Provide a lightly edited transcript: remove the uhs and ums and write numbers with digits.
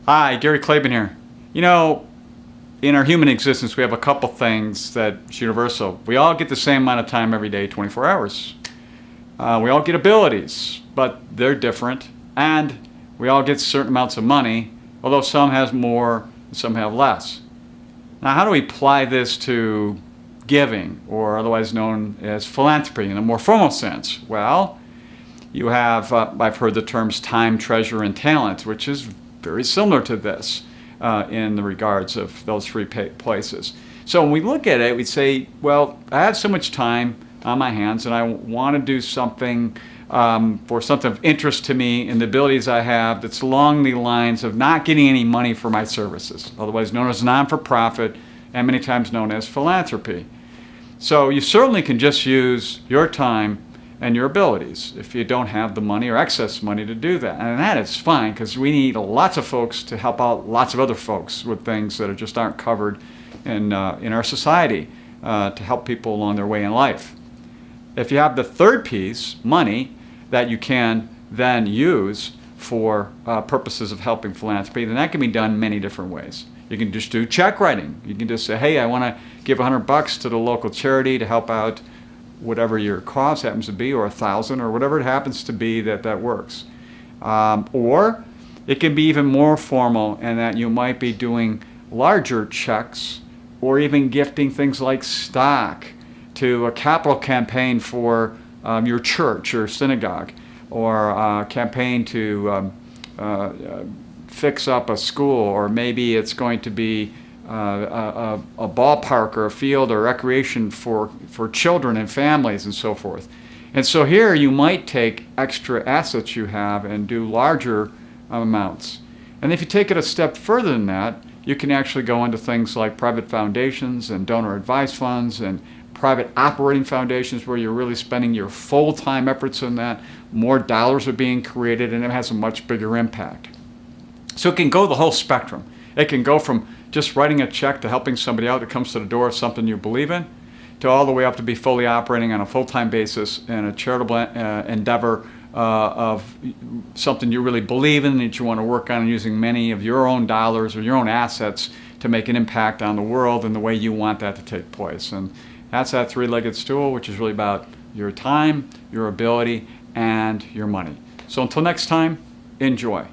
Hi, Gary Klaben here. You know, in our human existence, we have a couple things that's universal. We all get the same amount of time every day, 24 hours. We all get abilities, but they're different. And we all get certain amounts of money, although some has more and some have less. Now, how do we apply this to giving, or otherwise known as philanthropy in a more formal sense? Well, you have, I've heard the terms time, treasure, and talent, which is very similar to this in the regards of those three places. So when we look at it, we say, well, I have so much time on my hands and I want to do something for something of interest to me and the abilities I have that's along the lines of not getting any money for my services, otherwise known as non-for-profit and many times known as philanthropy. So you certainly can just use your time and your abilities if you don't have the money or excess money to do that. And that is fine, because we need lots of folks to help out lots of other folks with things that just aren't covered in our society to help people along their way in life. If you have the third piece, money, that you can then use for purposes of helping philanthropy, then that can be done many different ways. You can just do check writing. You can just say, hey, I want to give $100 to the local charity to help out whatever your cause happens to be, or 1,000, or whatever it happens to be that works. Or it can be even more formal in that you might be doing larger checks or even gifting things like stock to a capital campaign for your church or synagogue, or a campaign to fix up a school, or maybe it's going to be a ballpark or a field or recreation for children and families and so forth. And so here you might take extra assets you have and do larger amounts. And if you take it a step further than that, you can actually go into things like private foundations and donor advised funds and private operating foundations, where you're really spending your full-time efforts in that. More dollars are being created and it has a much bigger impact. So it can go the whole spectrum. It can go from just writing a check to helping somebody out that comes to the door of something you believe in, to all the way up to be fully operating on a full-time basis in a charitable endeavor of something you really believe in, that you want to work on, using many of your own dollars or your own assets to make an impact on the world in the way you want that to take place. And that's that three-legged stool, which is really about your time, your ability, and your money. So until next time, enjoy.